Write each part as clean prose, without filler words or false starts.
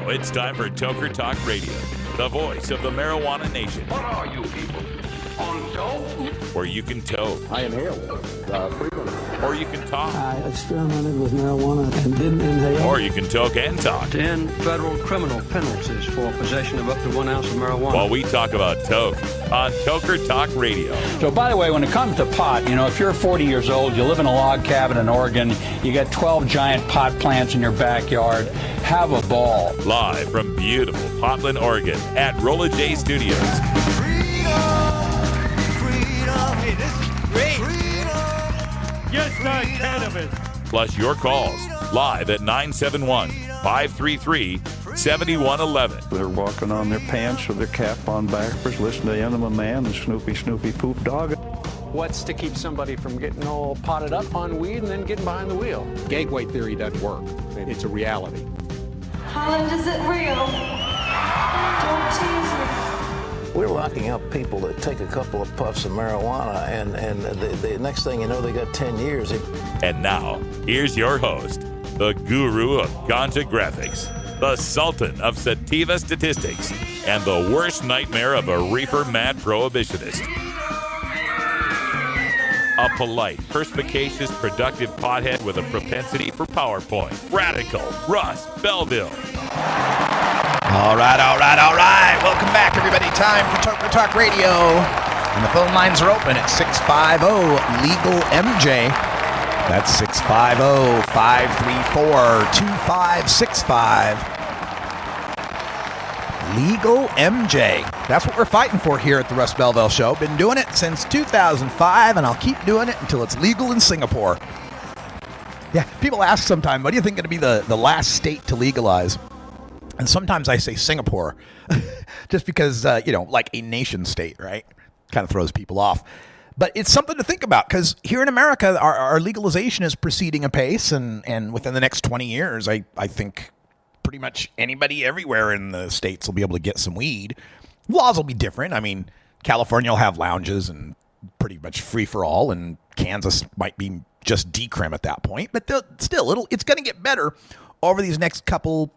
it's time for Toker Talk Radio, the voice of the marijuana nation. What are you people? On dope? Where you can toke. I inhale frequently. Or you can talk. I experimented with marijuana and didn't inhale. Or you can toke and talk. 10 federal criminal penalties for possession of up to 1 ounce of marijuana. While we talk about toke on Toker Talk Radio. So, by the way, when it comes to pot, if you're 40 years old, you live in a log cabin in Oregon, you got 12 giant pot plants in your backyard, have a ball. Live from beautiful Portland, Oregon at Rolla J Studios. Hey, this is great. Just not cannabis. Plus your calls live at 971-533-7111. They're walking on their pants with their cap on backwards, listening to Enema Man and Snoopy Poop Dog. What's to keep somebody from getting all potted up on weed and then getting behind the wheel? Gateway theory doesn't work. It's a reality. Holland, is it real? Don't tease me. We're locking up people that take a couple of puffs of marijuana, and the next thing you know, they got 10 years. And now, here's your host, the guru of ganja graphics, the sultan of sativa statistics, and the worst nightmare of a reefer mad prohibitionist. A polite, perspicacious, productive pothead with a propensity for PowerPoint. Radical Russ Belville. All right. Welcome back, everybody. Time for Toker Talk Radio. And the phone lines are open at 650-LEGAL-MJ. That's 650-534-2565. Legal MJ. That's what we're fighting for here at the Russ Belville Show. Been doing it since 2005, and I'll keep doing it until it's legal in Singapore. Yeah, people ask sometimes, what do you think is going to be the last state to legalize? And sometimes I say Singapore, just because, like a nation state, right? Kind of throws people off. But it's something to think about, because here in America, our legalization is proceeding apace, and within the next 20 years, I think pretty much anybody everywhere in the states will be able to get some weed. Laws will be different. I mean, California will have lounges and pretty much free for all, and Kansas might be just decrim at that point. But still, it's going to get better over these next couple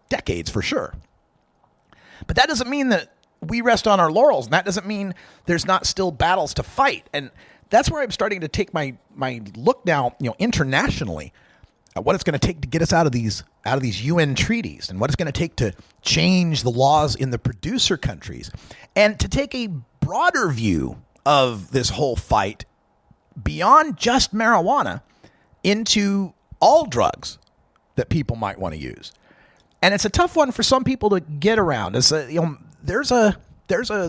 decades for sure. But that doesn't mean that we rest on our laurels, and that doesn't mean there's not still battles to fight. And that's where I'm starting to take my look now, internationally, at what it's going to take to get us out of these UN treaties, and what it's going to take to change the laws in the producer countries, and to take a broader view of this whole fight beyond just marijuana into all drugs that people might want to use. And it's a tough one for some people to get around. There's a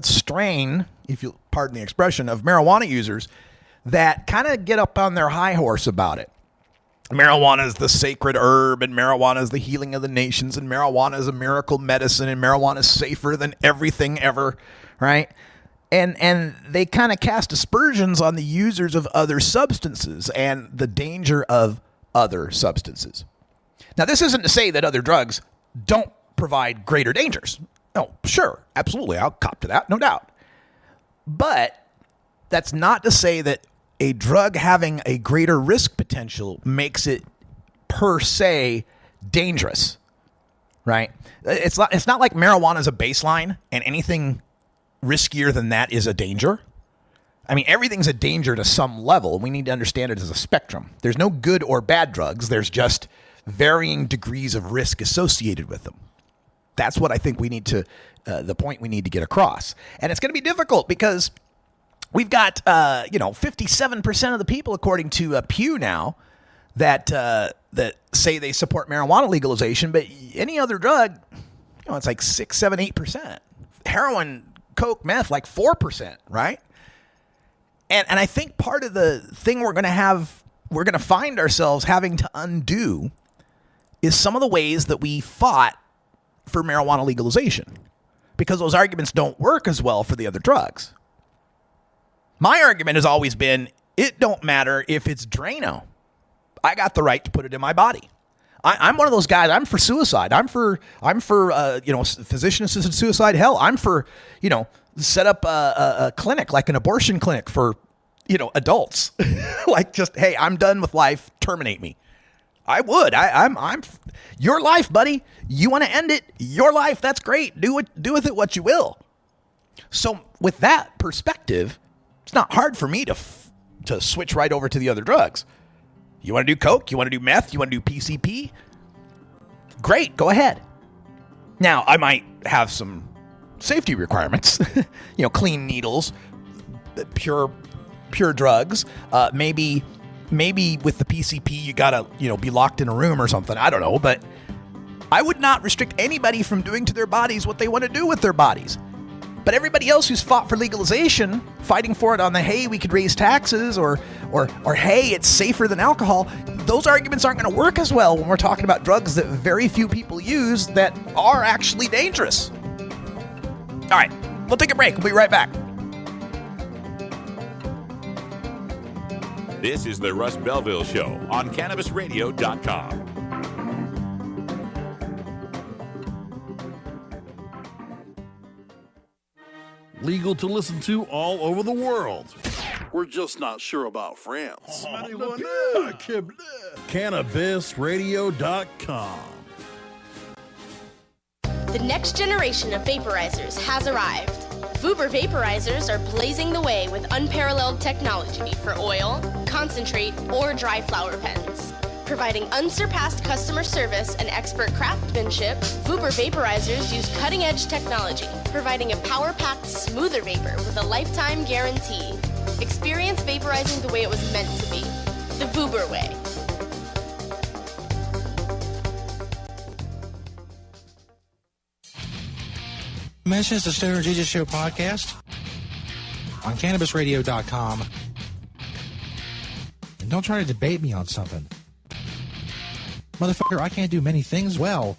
strain, if you pardon the expression, of marijuana users that kind of get up on their high horse about it. Marijuana is the sacred herb, and marijuana is the healing of the nations, and marijuana is a miracle medicine, and marijuana is safer than everything ever, right? And they kind of cast aspersions on the users of other substances and the danger of other substances. Now, this isn't to say that other drugs don't provide greater dangers. No, sure, absolutely, I'll cop to that, no doubt. But that's not to say that a drug having a greater risk potential makes it per se dangerous, right? It's not like marijuana is a baseline and anything riskier than that is a danger. I mean, everything's a danger to some level. We need to understand it as a spectrum. There's no good or bad drugs. There's just varying degrees of risk associated with them. That's what I think we need to, the point we need to get across. And it's going to be difficult because we've got, 57% of the people, according to Pew now, that say they support marijuana legalization, but any other drug, it's like 6, 7, 8%. Heroin, coke, meth, like 4%, right? And I think part of the thing we're going to find ourselves having to undo is some of the ways that we fought for marijuana legalization, because those arguments don't work as well for the other drugs. My argument has always been, it don't matter if it's Drano. I got the right to put it in my body. I'm one of those guys. I'm for suicide. I'm for physician-assisted suicide. Hell, I'm for, set up a clinic, like an abortion clinic for, adults. Like, just, hey, I'm done with life. Terminate me. I would. I'm your life, buddy. You want to end it? Your life. That's great. Do with it what you will. So with that perspective, it's not hard for me to switch right over to the other drugs. You want to do coke? You want to do meth? You want to do PCP? Great. Go ahead. Now, I might have some safety requirements. Clean needles, pure drugs. Maybe with the PCP you gotta be locked in a room or something. I don't know, but I would not restrict anybody from doing to their bodies what they want to do with their bodies. But everybody else who's fought for legalization, fighting for it on the hey, we could raise taxes or hey, it's safer than alcohol, those arguments aren't going to work as well when we're talking about drugs that very few people use that are actually dangerous. All right, we'll take a break. We'll be right back. This is the Russ Belville Show on CannabisRadio.com. Legal to listen to all over the world. We're just not sure about France. CannabisRadio.com. The next generation of vaporizers has arrived. Vuber vaporizers are blazing the way with unparalleled technology for oil, concentrate, or dry flower pens. Providing unsurpassed customer service and expert craftsmanship, Vuber vaporizers use cutting-edge technology, providing a power-packed, smoother vapor with a lifetime guarantee. Experience vaporizing the way it was meant to be. The Vuber way. Mentions the Stoner Jesus Show podcast on CannabisRadio.com. And don't try to debate me on something. Motherfucker, I can't do many things well,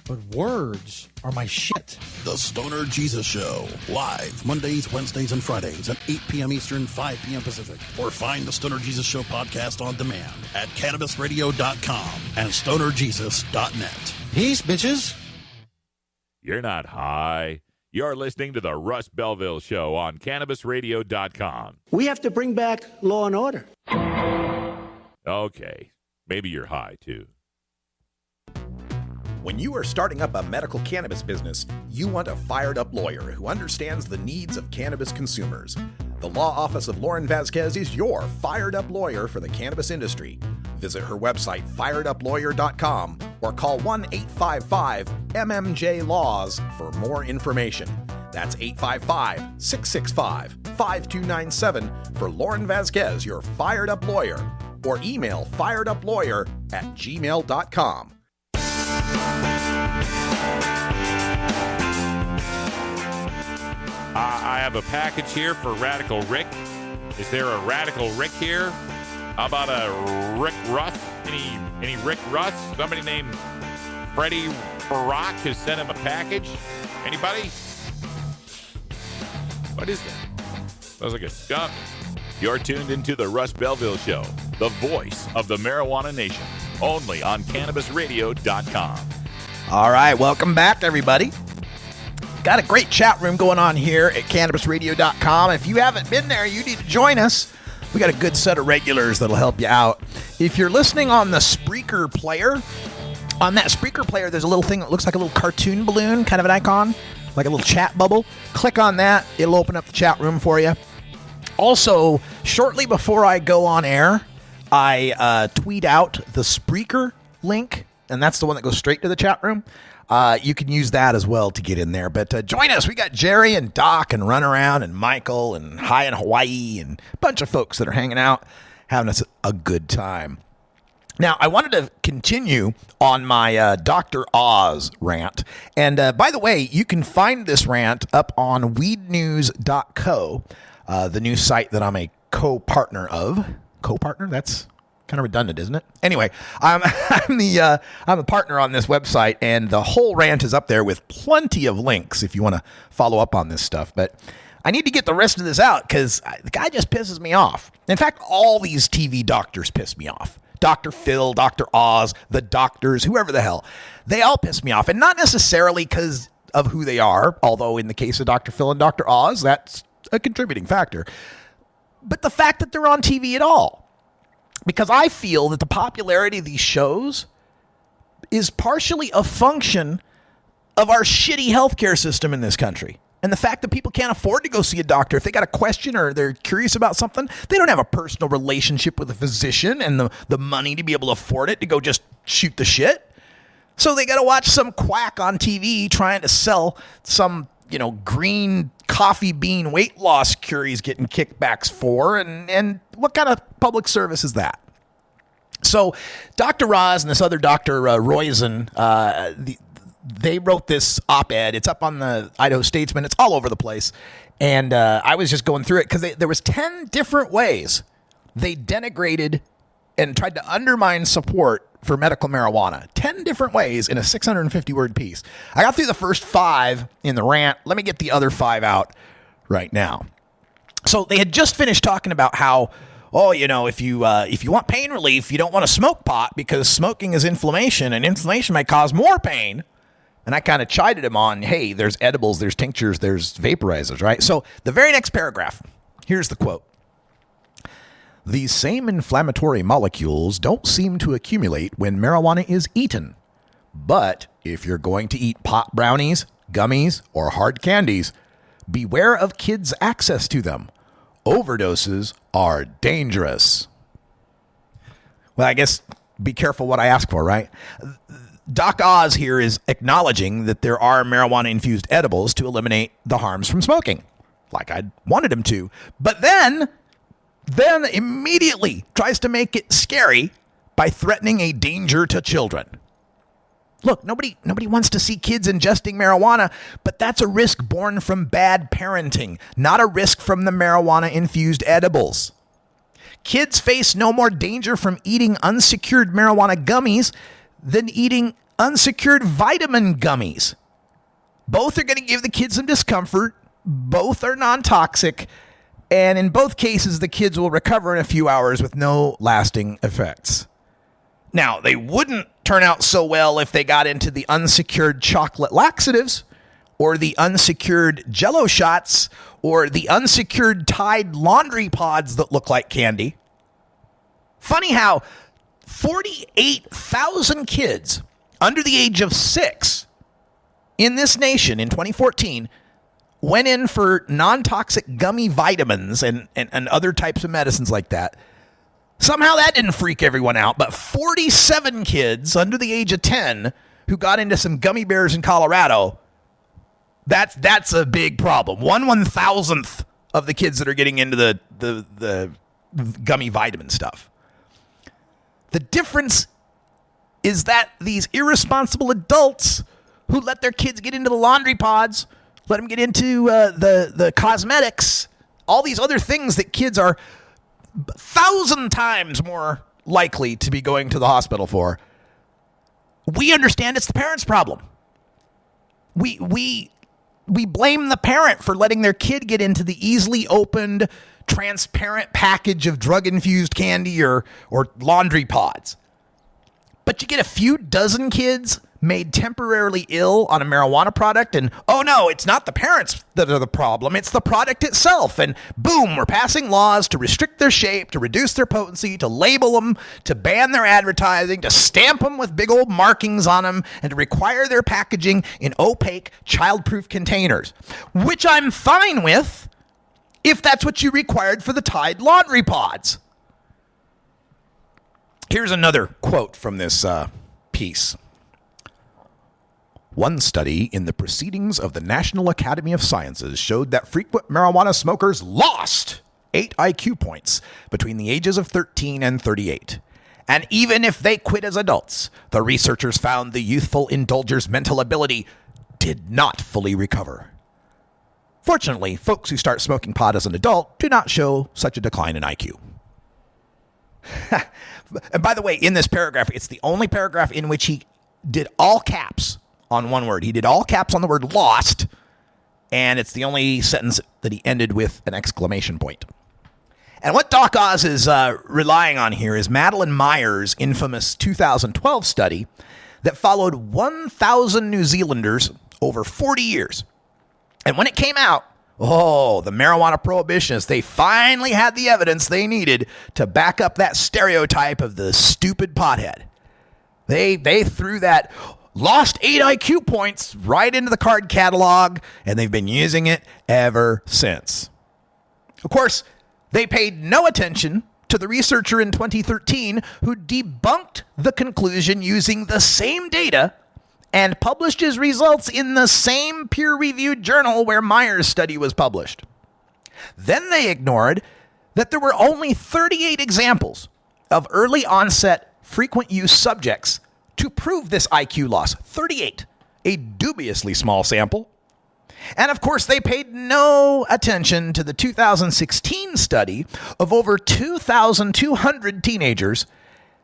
but words are my shit. The Stoner Jesus Show, live Mondays, Wednesdays, and Fridays at 8 p.m. Eastern, 5 p.m. Pacific. Or find the Stoner Jesus Show podcast on demand at CannabisRadio.com and StonerJesus.net. Peace, bitches. You're not high. You're listening to the Russ Belville Show on CannabisRadio.com. We have to bring back law and order. Okay. Maybe you're high, too. When you are starting up a medical cannabis business, you want a fired-up lawyer who understands the needs of cannabis consumers. The law office of Lauren Vasquez is your fired-up lawyer for the cannabis industry. Visit her website, fireduplawyer.com, or call 1-855-MMJ-LAWS for more information. That's 855-665-5297 for Lauren Vasquez, your fired-up lawyer, or email fireduplawyer@gmail.com. I have a package here for Radical Rick. Is there a Radical Rick here? How about a Rick Russ? Any Rick Russ? Somebody named Freddie Barack has sent him a package. Anybody? What is that? Sounds like a skunk. You're tuned into the Russ Belville Show, the voice of the marijuana nation, only on CannabisRadio.com. All right, welcome back, everybody. Got a great chat room going on here at CannabisRadio.com. If you haven't been there, you need to join us. We got a good set of regulars that'll help you out. If you're listening on the Spreaker player, on that Spreaker player, there's a little thing that looks like a little cartoon balloon, kind of an icon, like a little chat bubble. Click on that. It'll open up the chat room for you. Also, shortly before I go on air, I tweet out the Spreaker link, and that's the one that goes straight to the chat room. You can use that as well to get in there. But join us. We got Jerry and Doc and Runaround and Michael and High in Hawaii and a bunch of folks that are hanging out, having us a good time. Now, I wanted to continue on my Dr. Oz rant. And by the way, you can find this rant up on weednews.co, the news site that I'm a co-partner of. Co-partner? That's kind of redundant, isn't it? Anyway, I'm a partner on this website, and the whole rant is up there with plenty of links if you want to follow up on this stuff. But I need to get the rest of this out because the guy just pisses me off. In fact, all these TV doctors piss me off. Dr. Phil, Dr. Oz, the doctors, whoever the hell. They all piss me off. And not necessarily because of who they are, although in the case of Dr. Phil and Dr. Oz, that's a contributing factor. But the fact that they're on TV at all. because I feel that the popularity of these shows is partially a function of our shitty healthcare system in this country. And the fact that people can't afford to go see a doctor. If they got a question or they're curious about something, they don't have a personal relationship with a physician and the money to be able to afford it to go just shoot the shit. So they got to watch some quack on TV trying to sell some, green coffee bean weight loss cure he's getting kickbacks for. And what kind of public service is that? So Dr. Roz and this other Dr. Roizen, they wrote this op-ed. It's up on the Idaho Statesman. It's all over the place. And I was just going through it because there was 10 different ways they denigrated and tried to undermine support for medical marijuana. 10 different ways in a 650-word piece. I got through the first 5 in the rant. Let me get the other 5 out right now. So they had just finished talking about how, if you want pain relief, you don't want to smoke pot because smoking is inflammation, and inflammation may cause more pain. And I kind of chided him on, hey, there's edibles, there's tinctures, there's vaporizers, right? So the very next paragraph, here's the quote. These same inflammatory molecules don't seem to accumulate when marijuana is eaten. But if you're going to eat pot brownies, gummies, or hard candies, beware of kids' access to them. Overdoses are dangerous. Well, I guess be careful what I ask for, right? Doc Oz here is acknowledging that there are marijuana-infused edibles to eliminate the harms from smoking, like I wanted him to. But then immediately tries to make it scary by threatening a danger to children. Look, nobody wants to see kids ingesting marijuana, but that's a risk born from bad parenting, not a risk from the marijuana-infused edibles. Kids face no more danger from eating unsecured marijuana gummies than eating unsecured vitamin gummies. Both are going to give the kids some discomfort. Both are non-toxic. And in both cases, the kids will recover in a few hours with no lasting effects. Now, they wouldn't turn out so well if they got into the unsecured chocolate laxatives or the unsecured Jell-O shots or the unsecured Tide laundry pods that look like candy. Funny how 48,000 kids under the age of 6 in this nation in 2014 went in for non-toxic gummy vitamins and other types of medicines like that. Somehow that didn't freak everyone out, but 47 kids under the age of 10 who got into some gummy bears in Colorado, that's a big problem. 1/1000th of the kids that are getting into the gummy vitamin stuff. The difference is that these irresponsible adults who let their kids get into the laundry pods, let them get into the cosmetics, all these other things that kids are 1,000 times more likely to be going to the hospital for. We understand it's the parent's problem. We blame the parent for letting their kid get into the easily opened, transparent package of drug-infused candy or laundry pods. But you get a few dozen kids made temporarily ill on a marijuana product, and oh no, it's not the parents that are the problem, it's the product itself. And boom, we're passing laws to restrict their shape, to reduce their potency, to label them, to ban their advertising, to stamp them with big old markings on them, and to require their packaging in opaque, child-proof containers. Which I'm fine with if that's what you required for the Tide laundry pods. Here's another quote from this piece. One study in the Proceedings of the National Academy of Sciences showed that frequent marijuana smokers lost 8 IQ points between the ages of 13 and 38. And even if they quit as adults, the researchers found the youthful indulger's mental ability did not fully recover. Fortunately, folks who start smoking pot as an adult do not show such a decline in IQ. And by the way, in this paragraph, it's the only paragraph in which he did all caps on one word. He did all caps on the word lost, and it's the only sentence that he ended with an exclamation point. And what Doc Oz is relying on here is Madeline Meyer's infamous 2012 study that followed 1,000 New Zealanders over 40 years. And when it came out, Oh, the marijuana prohibitionists, they finally had the evidence they needed to back up that stereotype of the stupid pothead. They threw that lost 8 IQ points right into the card catalog, and they've been using it ever since. Of course, they paid no attention to the researcher in 2013 who debunked the conclusion using the same data and published his results in the same peer-reviewed journal where Meyer's study was published. Then they ignored that there were only 38 examples of early onset frequent use subjects to prove this IQ loss. 38, a dubiously small sample. And of course, they paid no attention to the 2016 study of over 2,200 teenagers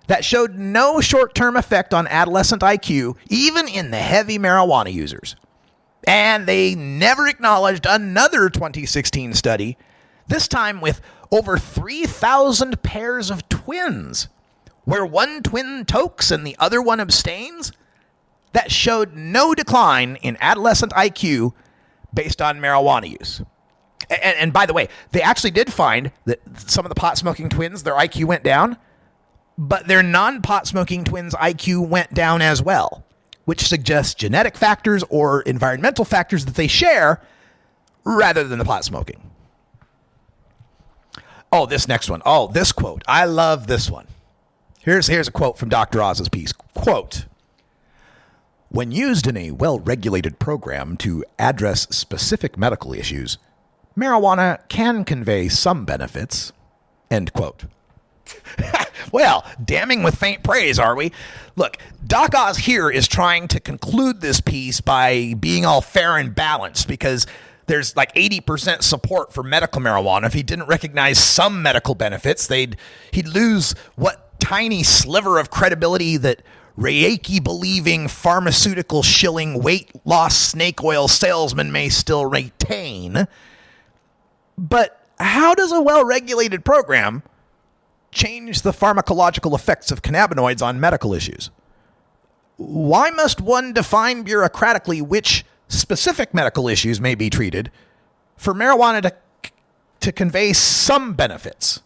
that showed no short-term effect on adolescent IQ, even in the heavy marijuana users. And they never acknowledged another 2016 study, this time with over 3,000 pairs of twins, where one twin tokes and the other one abstains, that showed no decline in adolescent IQ based on marijuana use. And by the way, they actually did find that some of the pot-smoking twins, their IQ went down, but their non-pot smoking twins' IQ went down as well, which suggests genetic factors or environmental factors that they share rather than the pot smoking. Oh, this next one. Oh, this quote. I love this one. Here's a quote from Dr. Oz's piece. Quote, "When used in a well-regulated program to address specific medical issues, marijuana can convey some benefits." End quote. Well, damning with faint praise, are we? Look, Doc Oz here is trying to conclude this piece by being all fair and balanced because there's like 80% support for medical marijuana. If he didn't recognize some medical benefits, he'd lose what tiny sliver of credibility that Reiki-believing, pharmaceutical-shilling, weight-loss snake oil salesman may still retain. But how does a well-regulated program change the pharmacological effects of cannabinoids on medical issues? Why must one define bureaucratically which specific medical issues may be treated for marijuana to convey some benefits?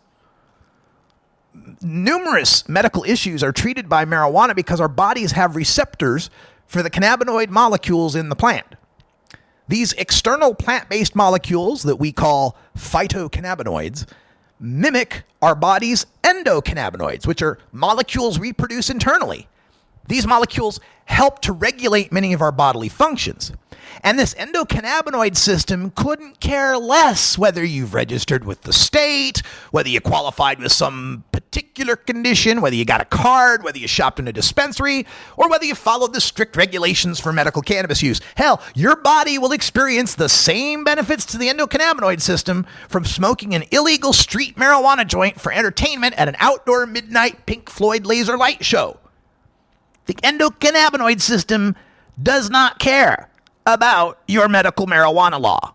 Numerous medical issues are treated by marijuana because our bodies have receptors for the cannabinoid molecules in the plant. These external plant-based molecules that we call phytocannabinoids mimic our body's endocannabinoids, which are molecules we produce internally. These molecules help to regulate many of our bodily functions. And this endocannabinoid system couldn't care less whether you've registered with the state, whether you qualified with some particular condition, whether you got a card, whether you shopped in a dispensary, or whether you followed the strict regulations for medical cannabis use. Hell, your body will experience the same benefits to the endocannabinoid system from smoking an illegal street marijuana joint for entertainment at an outdoor midnight Pink Floyd laser light show. The endocannabinoid system does not care about your medical marijuana law.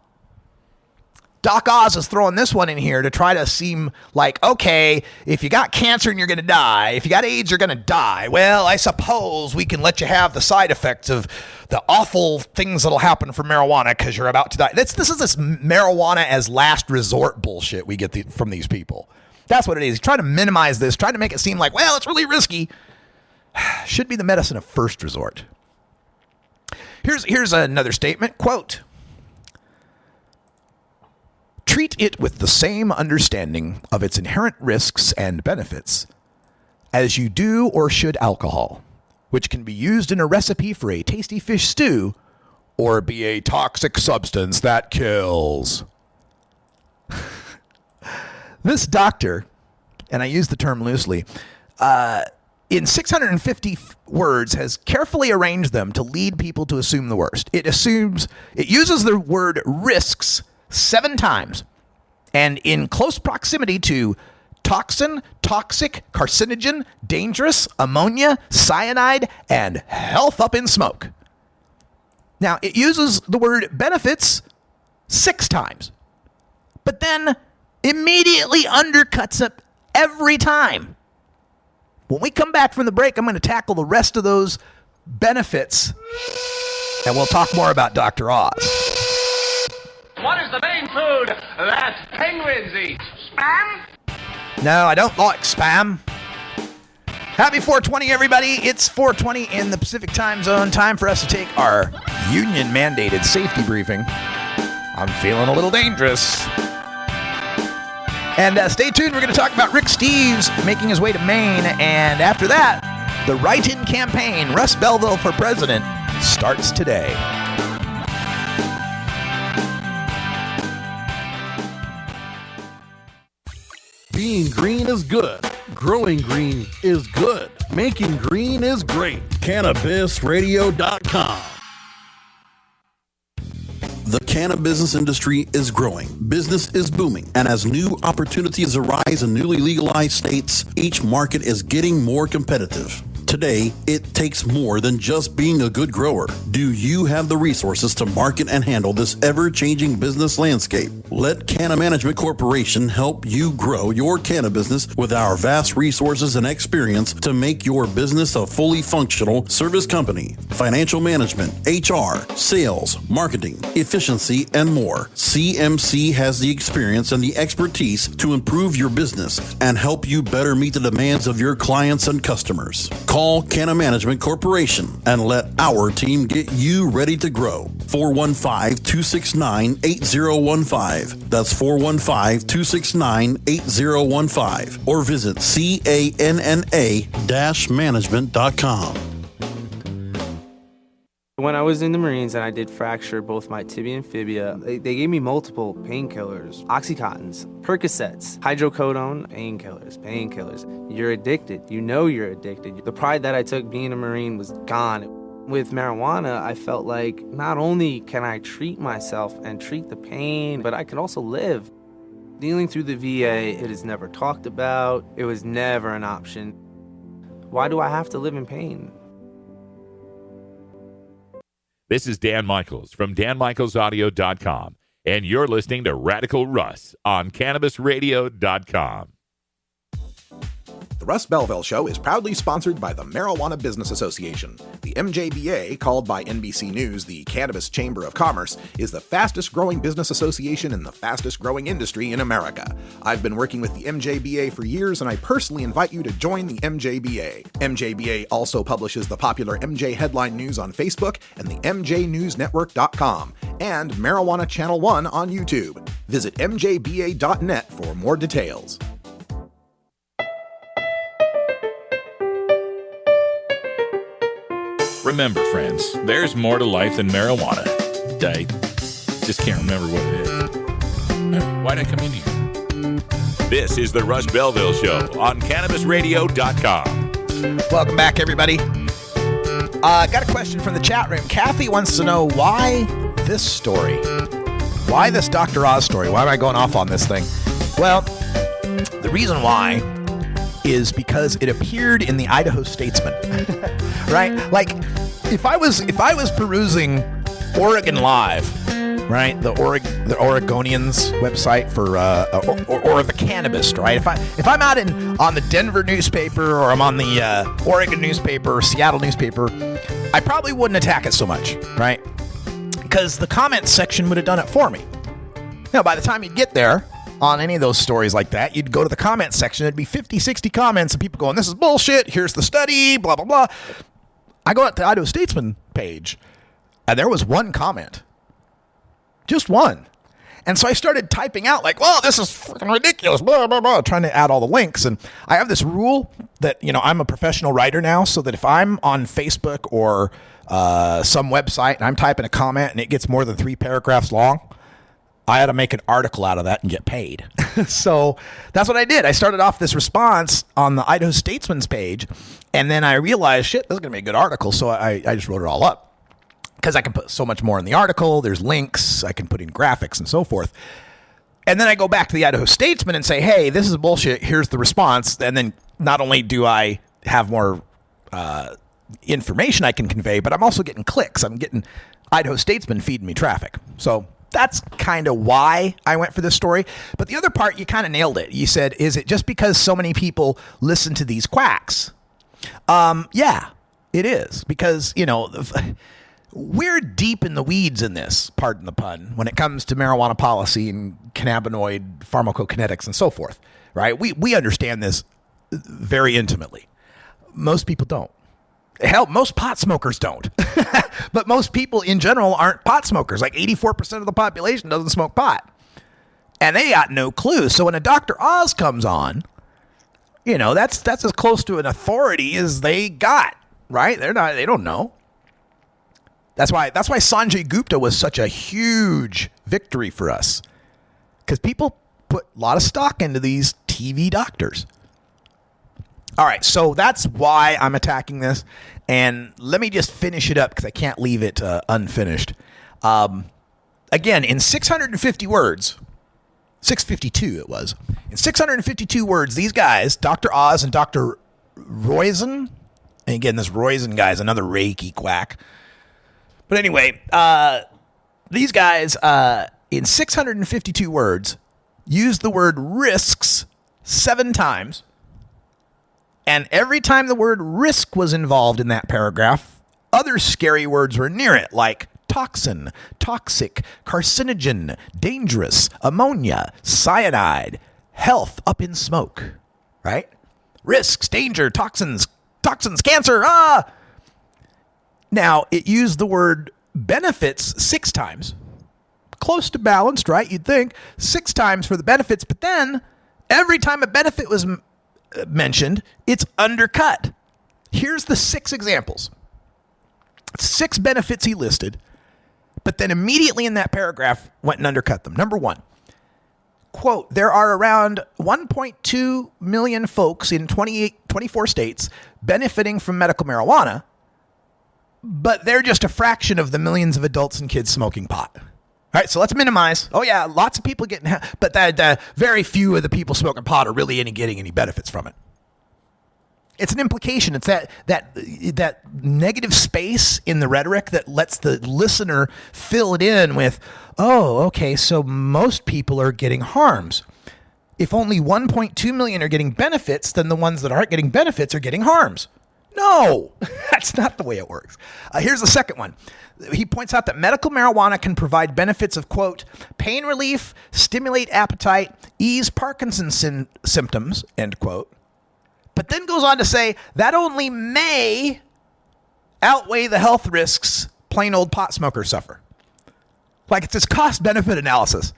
Doc Oz is throwing this one in here to try to seem like, okay, if you got cancer and you're going to die, if you got AIDS, you're going to die. Well, I suppose we can let you have the side effects of the awful things that'll happen from marijuana because you're about to die. This is this marijuana as last resort bullshit we get from these people. That's what it is. He's trying to minimize this, trying to make it seem like, well, it's really risky. Should be the medicine of first resort. Here's another statement. Quote, "Treat it with the same understanding of its inherent risks and benefits as you do or should alcohol, which can be used in a recipe for a tasty fish stew or be a toxic substance that kills." This doctor, and I use the term loosely, in 650 words, has carefully arranged them to lead people to assume the worst. It uses the word risks 7 times, and in close proximity to toxin, toxic, carcinogen, dangerous, ammonia, cyanide, and health up in smoke. Now, it uses the word benefits 6 times, but then immediately undercuts it every time. When we come back from the break, I'm going to tackle the rest of those benefits, and we'll talk more about Dr. Oz. What is the main food that penguins eat? Spam? No, I don't like spam. Happy 420, everybody. It's 420 in the Pacific time zone. Time for us to take our union-mandated safety briefing. I'm feeling a little dangerous. And stay tuned. We're going to talk about Rick Steves making his way to Maine. And after that, the write-in campaign, Russ Belville for president, starts today. Being green is good. Growing green is good. Making green is great. CannabisRadio.com. The cannabis industry is growing. Business is booming. And as new opportunities arise in newly legalized states, each market is getting more competitive. Today, it takes more than just being a good grower. Do you have the resources to market and handle this ever-changing business landscape? Let Canna Management Corporation help you grow your canna business with our vast resources and experience to make your business a fully functional service company. Financial management, HR, sales, marketing, efficiency, and more. CMC has the experience and the expertise to improve your business and help you better meet the demands of your clients and customers. Call Canna Management Corporation and let our team get you ready to grow. 415-269-8015. That's 415-269-8015. Or visit canna-management.com. When I was in the Marines and I did fracture both my tibia and fibia, they gave me multiple painkillers, Oxycontins, Percocets, hydrocodone, painkillers. You're addicted. You know you're addicted. The pride that I took being a Marine was gone. With marijuana, I felt like not only can I treat myself and treat the pain, but I can also live. Dealing through the VA, it is never talked about. It was never an option. Why do I have to live in pain? This is Dan Michaels from DanMichaelsAudio.com, and you're listening to Radical Russ on CannabisRadio.com. The Russ Belville Show is proudly sponsored by the Marijuana Business Association. The MJBA, called by NBC News the Cannabis Chamber of Commerce, is the fastest growing business association in the fastest growing industry in America. I've been working with the MJBA for years, and I personally invite you to join the MJBA. MJBA also publishes the popular MJ Headline News on Facebook and the MJNewsNetwork.com and Marijuana Channel 1 on YouTube. Visit mjba.net for more details. Remember, friends, there's more to life than marijuana. I just can't remember what it is. Why'd I come in here? This is the Russ Belville Show on CannabisRadio.com. Welcome back, everybody. Got a question from the chat room. Kathy wants to know why this story? Why this Dr. Oz story? Why am I going off on this thing? Well, the reason why is because it appeared in the Idaho Statesman, right? Like, if I was perusing Oregon Live, right, the Oregonians website for or the Cannabist, right? If I'm out on the Denver newspaper or I'm on the Oregon newspaper or Seattle newspaper, I probably wouldn't attack it so much, right? Because the comments section would have done it for me. Now, by the time you'd get there, on any of those stories like that, you'd go to the comment section, it'd be 50, 60 comments of people going, this is bullshit, here's the study, blah, blah, blah. I go out to the Idaho Statesman page, and there was one comment. Just one. And so I started typing out like, well, this is freaking ridiculous, blah, blah, blah, trying to add all the links. And I have this rule that, I'm a professional writer now, so that if I'm on Facebook or some website and I'm typing a comment and it gets more than 3 paragraphs long, I had to make an article out of that and get paid. So that's what I did. I started off this response on the Idaho Statesman's page, and then I realized, shit, this is going to be a good article, so I just wrote it all up. Because I can put so much more in the article, there's links, I can put in graphics and so forth. And then I go back to the Idaho Statesman and say, hey, this is bullshit, here's the response. And then not only do I have more information I can convey, but I'm also getting clicks. I'm getting Idaho Statesman feeding me traffic. So that's kind of why I went for this story. But the other part, you kind of nailed it. You said, is it just because so many people listen to these quacks? Yeah, it is. Because, we're deep in the weeds in this, pardon the pun, when it comes to marijuana policy and cannabinoid pharmacokinetics and so forth, right? We understand this very intimately. Most people don't. Hell, most pot smokers don't. But most people in general aren't pot smokers. Like 84% of the population doesn't smoke pot. And they got no clue. So when a Dr. Oz comes on, that's as close to an authority as they got, right? They don't know. That's why Sanjay Gupta was such a huge victory for us. Because people put a lot of stock into these TV doctors. All right, so that's why I'm attacking this. And let me just finish it up because I can't leave it unfinished. Again, in 650 words, 652 it was. In 652 words, these guys, Dr. Oz and Dr. Roizen, and again, this Roizen guy is another Reiki quack. But anyway, these guys, in 652 words, used the word risks 7 times. And every time the word risk was involved in that paragraph, other scary words were near it, like toxin, toxic, carcinogen, dangerous, ammonia, cyanide, health up in smoke, right? Risks, danger, toxins, cancer, Now, it used the word benefits 6 times. Close to balanced, right? You'd think 6 times for the benefits, but then every time a benefit was mentioned, it's undercut. Here's the 6 examples. 6 benefits he listed, but then immediately in that paragraph went and undercut them. Number 1, quote, there are around 1.2 million folks in 24 states benefiting from medical marijuana, but they're just a fraction of the millions of adults and kids smoking pot. All right, so let's minimize. Oh, yeah, lots of people getting, but very few of the people smoking pot are really getting any benefits from it. It's an implication. It's that negative space in the rhetoric that lets the listener fill it in with, oh, okay, so most people are getting harms. If only 1.2 million are getting benefits, then the ones that aren't getting benefits are getting harms. No, that's not the way it works. Here's the second one. He points out that medical marijuana can provide benefits of, quote, pain relief, stimulate appetite, ease Parkinson's symptoms, end quote. But then goes on to say that only may outweigh the health risks plain old pot smokers suffer. Like it's this cost-benefit analysis.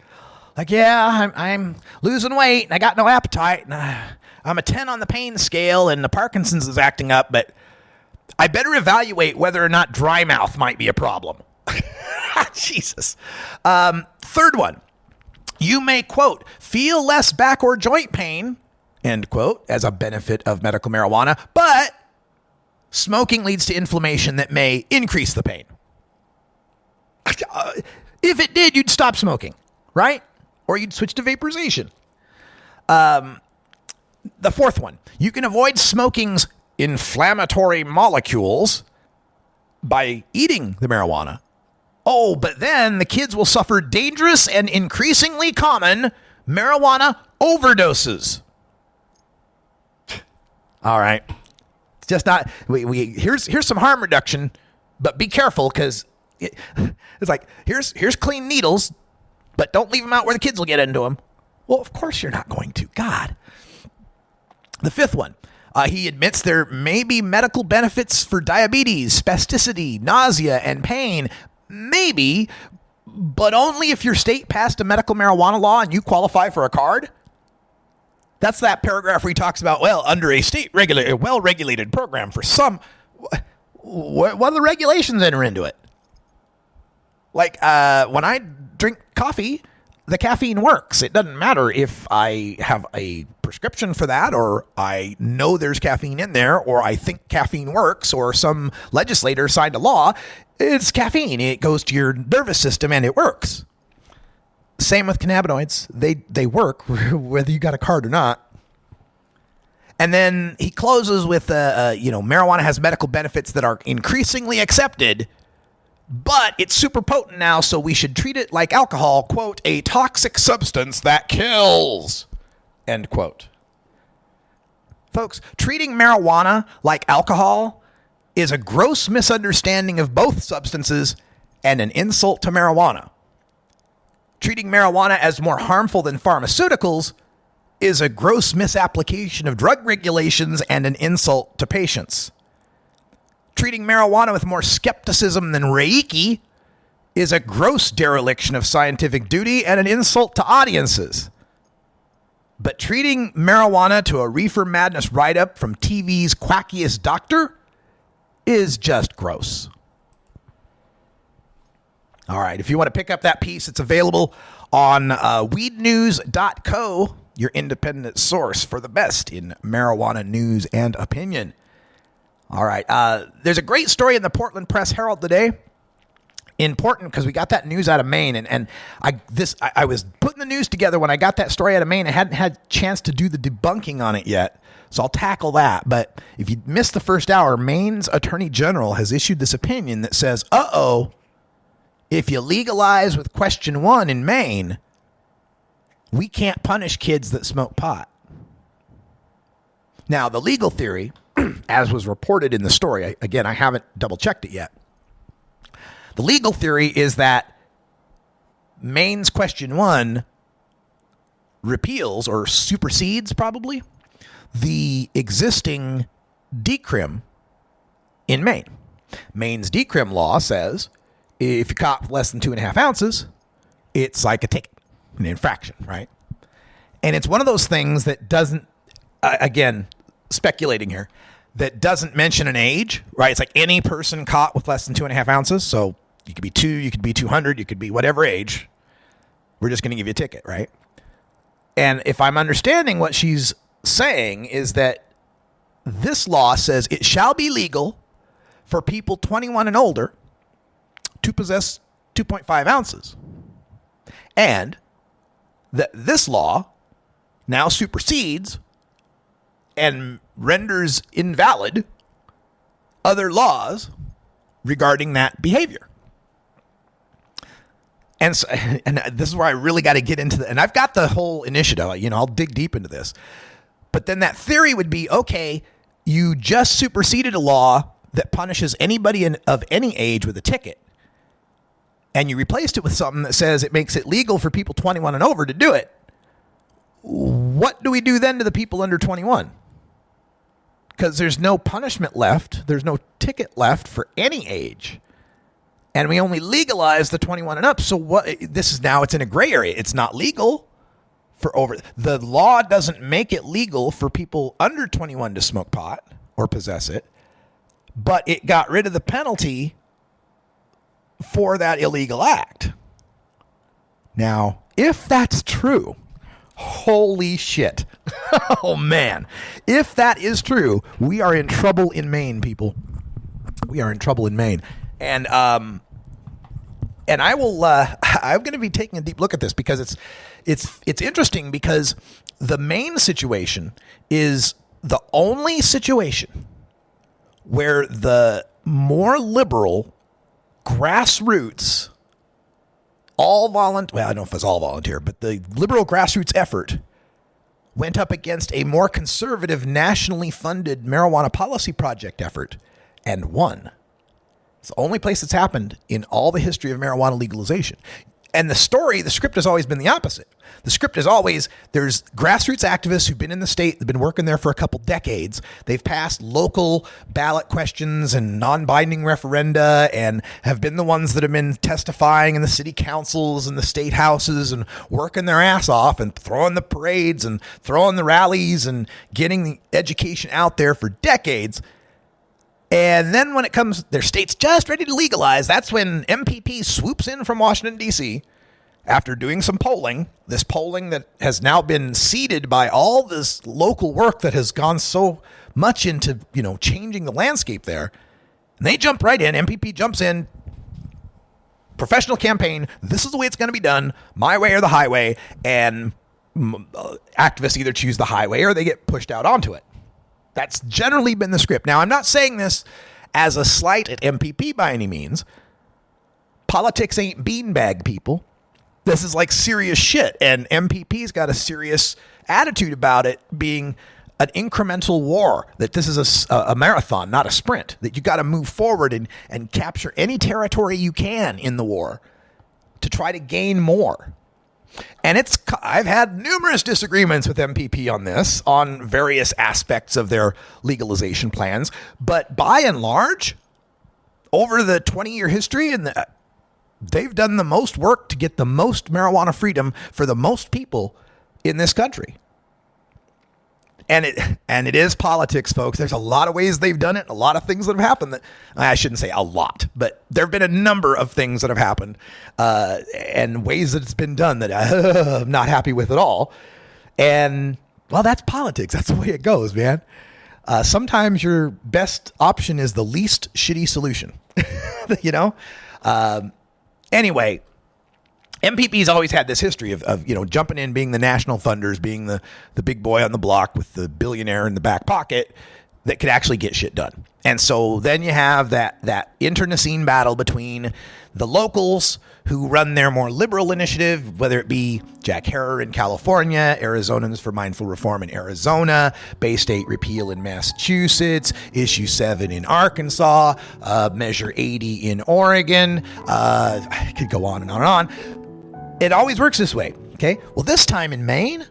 Like, yeah, I'm losing weight and I got no appetite and I'm a 10 on the pain scale and the Parkinson's is acting up, but I better evaluate whether or not dry mouth might be a problem. Jesus. Third one, you may, quote, feel less back or joint pain, end quote, as a benefit of medical marijuana, but smoking leads to inflammation that may increase the pain. If it did, you'd stop smoking, right? Or you'd switch to vaporization. The fourth one, you can avoid smoking's inflammatory molecules by eating the marijuana. Oh, but then the kids will suffer dangerous and increasingly common marijuana overdoses. All right. It's just not, here's some harm reduction, but be careful because it's like, here's clean needles, but don't leave them out where the kids will get into them. Well, of course you're not going to. God. The fifth one, he admits there may be medical benefits for diabetes, spasticity, nausea, and pain. Maybe, but only if your state passed a medical marijuana law and you qualify for a card. That's that paragraph where he talks about, well, under a well-regulated program for some, what are the regulations enter into it? Like, when I drink coffee, the caffeine works. It doesn't matter if I have a prescription for that, or I know there's caffeine in there, or I think caffeine works, or some legislator signed a law. It's caffeine. It goes to your nervous system and it works. Same with cannabinoids. They work whether you got a card or not. And then he closes with, marijuana has medical benefits that are increasingly accepted, but it's super potent now, so we should treat it like alcohol, quote, a toxic substance that kills, end quote. Folks, treating marijuana like alcohol is a gross misunderstanding of both substances and an insult to marijuana. Treating marijuana as more harmful than pharmaceuticals is a gross misapplication of drug regulations and an insult to patients. Treating marijuana with more skepticism than Reiki is a gross dereliction of scientific duty and an insult to audiences. But treating marijuana to a reefer madness write-up from TV's quackiest doctor is just gross. All right, if you want to pick up that piece, it's available on weednews.co, your independent source for the best in marijuana news and opinion. All right, there's a great story in the Portland Press Herald today. Important because we got that news out of Maine, and I was putting the news together when I got that story out of Maine. I hadn't had a chance to do the debunking on it yet, so I'll tackle that. But if you missed the first hour, Maine's Attorney General has issued this opinion that says, if you legalize with question 1 in Maine, we can't punish kids that smoke pot. Now, the legal theory, as was reported in the story, again, I haven't double-checked it yet. The legal theory is that Maine's question 1 repeals or supersedes, probably, the existing decrim in Maine. Maine's decrim law says if you cop less than 2.5 ounces, it's like a ticket, an infraction, right? And it's one of those things that doesn't, again, speculating here, that doesn't mention an age, right? It's like any person caught with less than 2.5 ounces. So you could be 2, you could be 200, you could be whatever age. We're just going to give you a ticket, right? And if I'm understanding what she's saying is that this law says it shall be legal for people 21 and older to possess 2.5 ounces. And that this law now supersedes and renders invalid other laws regarding that behavior. And so, and this is where I really got to get into and I've got the whole initiative, I'll dig deep into this. But then that theory would be, okay, you just superseded a law that punishes anybody of any age with a ticket. And you replaced it with something that says it makes it legal for people 21 and over to do it. What do we do then to the people under 21? Because there's no punishment left. There's no ticket left for any age. And we only legalize the 21 and up. So what? This is now, it's in a gray area. It's not legal for over. The law doesn't make it legal for people under 21 to smoke pot or possess it. But it got rid of the penalty for that illegal act. Now, if that's true, holy shit. Oh, man. If that is true, we are in trouble in Maine, people. We are in trouble in Maine. And I will, I'm going to be taking a deep look at this because it's interesting because the Maine situation is the only situation where the more liberal grassroots, well, I don't know if it's all volunteer, but the liberal grassroots effort went up against a more conservative, nationally funded marijuana policy project effort and won. It's the only place it's happened in all the history of marijuana legalization. And the script has always been the opposite. The script is always, there's grassroots activists who've been in the state, they've been working there for a couple decades. They've passed local ballot questions and non-binding referenda and have been the ones that have been testifying in the city councils and the state houses and working their ass off and throwing the parades and throwing the rallies and getting the education out there for decades. And then when it comes, their state's just ready to legalize, that's when MPP swoops in from Washington, D.C., after doing some polling, this polling that has now been seeded by all this local work that has gone so much into, changing the landscape there. And they jump right in, MPP jumps in, professional campaign, this is the way it's going to be done, my way or the highway, and activists either choose the highway or they get pushed out onto it. That's generally been the script. Now, I'm not saying this as a slight at MPP by any means. Politics ain't beanbag, people. This is like serious shit, and MPP's got a serious attitude about it being an incremental war, that this is a marathon, not a sprint, that you got to move forward and capture any territory you can in the war to try to gain more. And I've had numerous disagreements with MPP on this, on various aspects of their legalization plans. But by and large, over the 20-year history, they've done the most work to get the most marijuana freedom for the most people in this country. And it is politics, folks. There's a lot of ways they've done it, a lot of things that have happened that I shouldn't say a lot, but there have been a number of things that have happened and ways that it's been done that I'm not happy with at all. And, well, that's politics. That's the way it goes, man. Sometimes your best option is the least shitty solution, you know? Anyway, MPP's always had this history of jumping in, being the national funders, being the big boy on the block with the billionaire in the back pocket that could actually get shit done. And so then you have that internecine battle between the locals who run their more liberal initiative, whether it be Jack Herer in California, Arizonans for Mindful Reform in Arizona, Bay State repeal in Massachusetts, Issue 7 in Arkansas, Measure 80 in Oregon. I could go on and on and on. It always works this way, okay? Well, this time in Maine,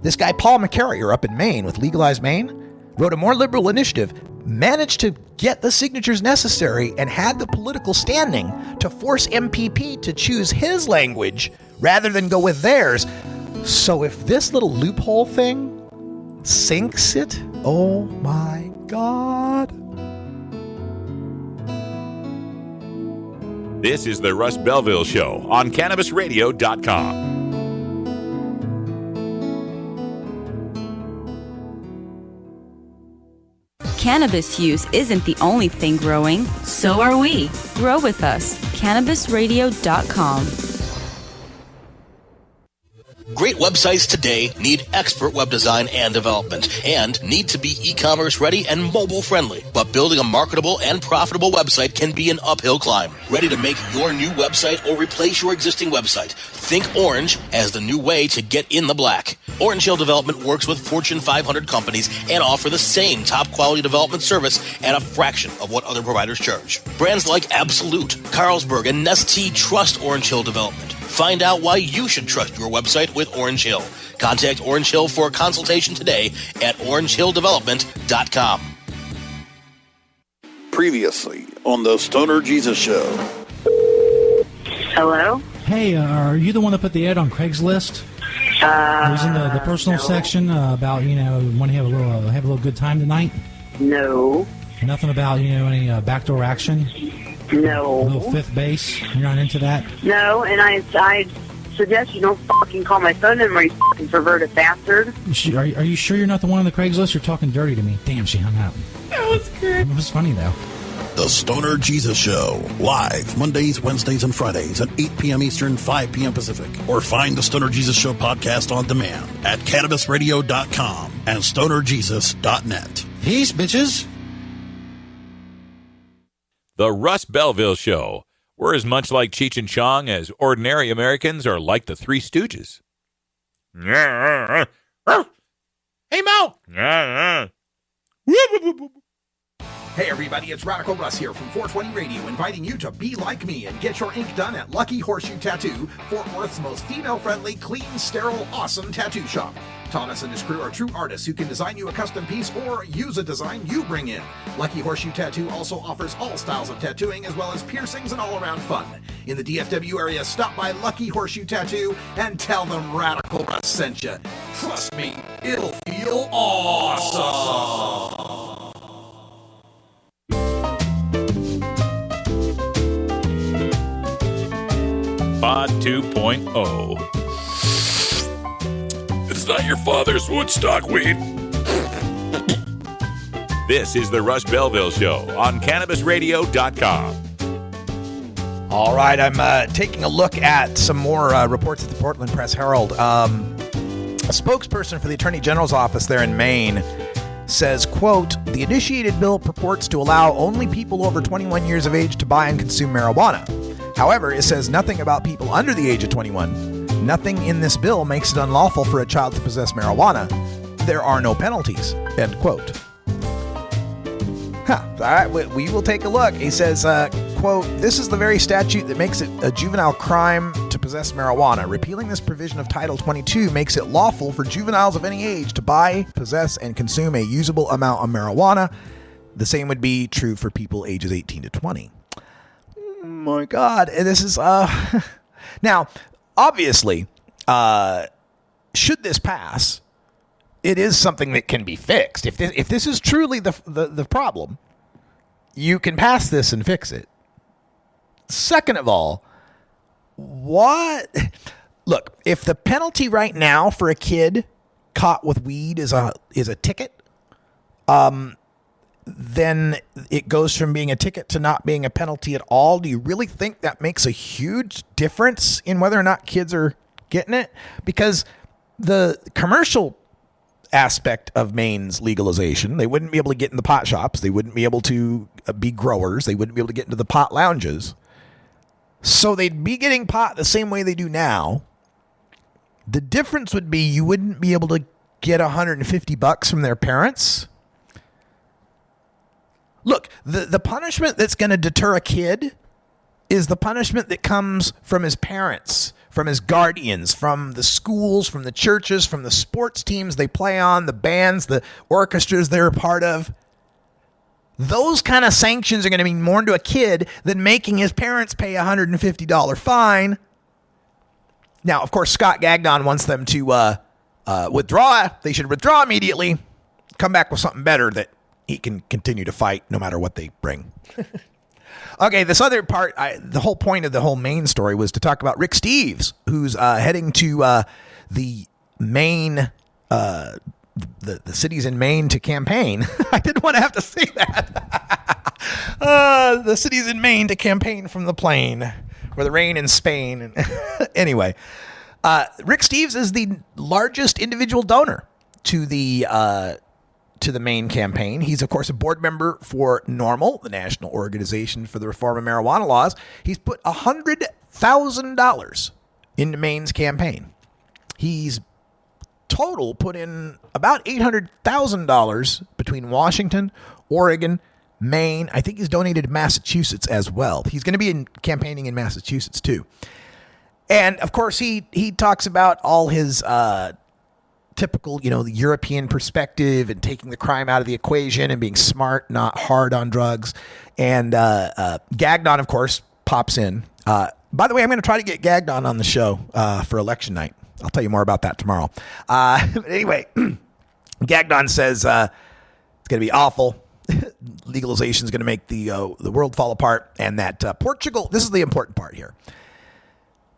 this guy Paul McCarrier up in Maine with Legalize Maine wrote a more liberal initiative, managed to get the signatures necessary, and had the political standing to force MPP to choose his language rather than go with theirs. So if this little loophole thing sinks it, oh my God. This is the Russ Belville Show on CannabisRadio.com. Cannabis use isn't the only thing growing. So are we. Grow with us. CannabisRadio.com. Great websites today need expert web design and development and need to be e-commerce ready and mobile friendly. But building a marketable and profitable website can be an uphill climb. Ready to make your new website or replace your existing website? Think Orange as the new way to get in the black. Orange Hill Development works with Fortune 500 companies and offer the same top quality development service at a fraction of what other providers charge. Brands like Absolute, Carlsberg, and Nestea trust Orange Hill Development. Find out why you should trust your website with Orange Hill. Contact Orange Hill for a consultation today at orangehilldevelopment.com. Previously on the Stoner Jesus Show. Hello? Hey, are you the one that put the ad on Craigslist? It was in the personal section about, want to have a little good time tonight? No. Nothing about, any backdoor action? No. A little fifth base? You're not into that? No, and I suggest you don't fucking call my phone number, you fucking perverted bastard. Are you sure you're not the one on the Craigslist? You're talking dirty to me. Damn, she hung up. That was good. It was funny, though. The Stoner Jesus Show, live Mondays, Wednesdays, and Fridays at 8 p.m. Eastern, 5 p.m. Pacific. Or find the Stoner Jesus Show podcast on demand at CannabisRadio.com and StonerJesus.net. Peace, bitches. The Russ Belville Show. We're as much like Cheech and Chong as ordinary Americans are like the Three Stooges. Hey, Mo! Hey everybody, it's Radical Russ here from 420 Radio, inviting you to be like me and get your ink done at Lucky Horseshoe Tattoo, Fort Worth's most female-friendly, clean, sterile, awesome tattoo shop. Thomas and his crew are true artists who can design you a custom piece or use a design you bring in. Lucky Horseshoe Tattoo also offers all styles of tattooing as well as piercings and all-around fun. In the DFW area, stop by Lucky Horseshoe Tattoo and tell them Radical Russ sent you. Trust me, it'll feel awesome. Pod 2.0. It's not your father's Woodstock weed. This is the Russ Belville Show on CannabisRadio.com. All right, I'm taking a look at some more reports at the Portland Press Herald. A spokesperson for the Attorney General's office there in Maine says, quote, the initiated bill purports to allow only people over 21 years of age to buy and consume marijuana. However, it says nothing about people under the age of 21. Nothing in this bill makes it unlawful for a child to possess marijuana. there are no penalties, end quote. All right, we will take a look. He says, quote, this is the very statute that makes it a juvenile crime to possess marijuana. Repealing this provision of Title 22 makes it lawful for juveniles of any age to buy, possess, and consume a usable amount of marijuana. The same would be true for people ages 18 to 20. Oh my God. This is, now, obviously, should this pass, it is something that can be fixed. If this is truly the problem, you can pass this and fix it. Second of all, what? Look, if the penalty right now for a kid caught with weed is a ticket, then it goes from being a ticket to not being a penalty at all. Do you really think that makes a huge difference in whether or not kids are getting it? Because the commercial aspect of Maine's legalization, they wouldn't be able to get in the pot shops. They wouldn't be able to be growers. They wouldn't be able to get into the pot lounges. So they'd be getting pot the same way they do now. The difference would be you wouldn't be able to get $150 from their parents. Look, the punishment that's going to deter a kid is the punishment that comes from his parents, from his guardians, from the schools, from the churches, from the sports teams they play on, the bands, the orchestras they're a part of. Those kind of sanctions are going to mean more to a kid than making his parents pay a $150 fine. Now, of course, Scott Gagnon wants them to withdraw. They should withdraw immediately, come back with something better that he can continue to fight no matter what they bring. Okay, this other part, the whole point of the whole Maine story was to talk about Rick Steves, who's heading to the Maine, the cities in Maine to campaign. I didn't want to have to say that. The cities in Maine to campaign from the plane, or the rain in Spain. Anyway, Rick Steves is the largest individual donor to the Maine campaign. He's, of course, a board member for NORML, the National Organization for the Reform of Marijuana Laws. He's put $100,000 into Maine's campaign. He's total put in about $800,000 between Washington, Oregon, Maine. I think he's donated to Massachusetts as well. He's going to be campaigning in Massachusetts, too. And, of course, he talks about all his typical, the European perspective and taking the crime out of the equation and being smart, not hard on drugs. And Gagnon, of course, pops in. By the way, I'm going to try to get Gagnon on the show for election night. I'll tell you more about that tomorrow. But anyway, Gagnon says it's going to be awful. Legalization is going to make the world fall apart. And that Portugal, this is the important part here.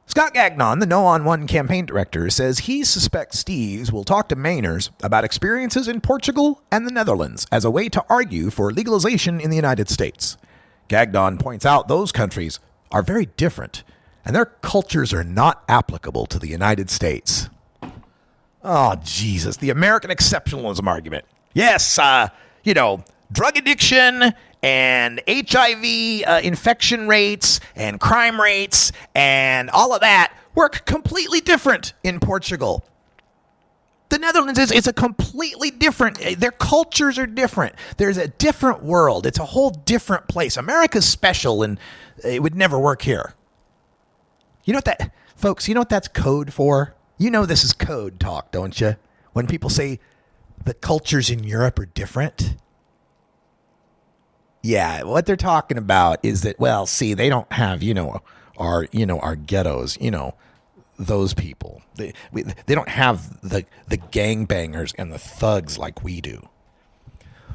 Scott Gagnon, the No on One campaign director, says he suspects Steves will talk to Mainers about experiences in Portugal and the Netherlands as a way to argue for legalization in the United States. Gagnon points out those countries are very different, and their cultures are not applicable to the United States. Oh, Jesus, the American exceptionalism argument. Yes, drug addiction and HIV infection rates and crime rates and all of that work completely different in Portugal. The Netherlands is a completely different, their cultures are different. There's a different world. It's a whole different place. America's special and it would never work here. You know what that's code for? You know this is code talk, don't you? When people say the cultures in Europe are different. Yeah, what they're talking about is that, well, see, they don't have, our ghettos, those people. They don't have the gangbangers and the thugs like we do.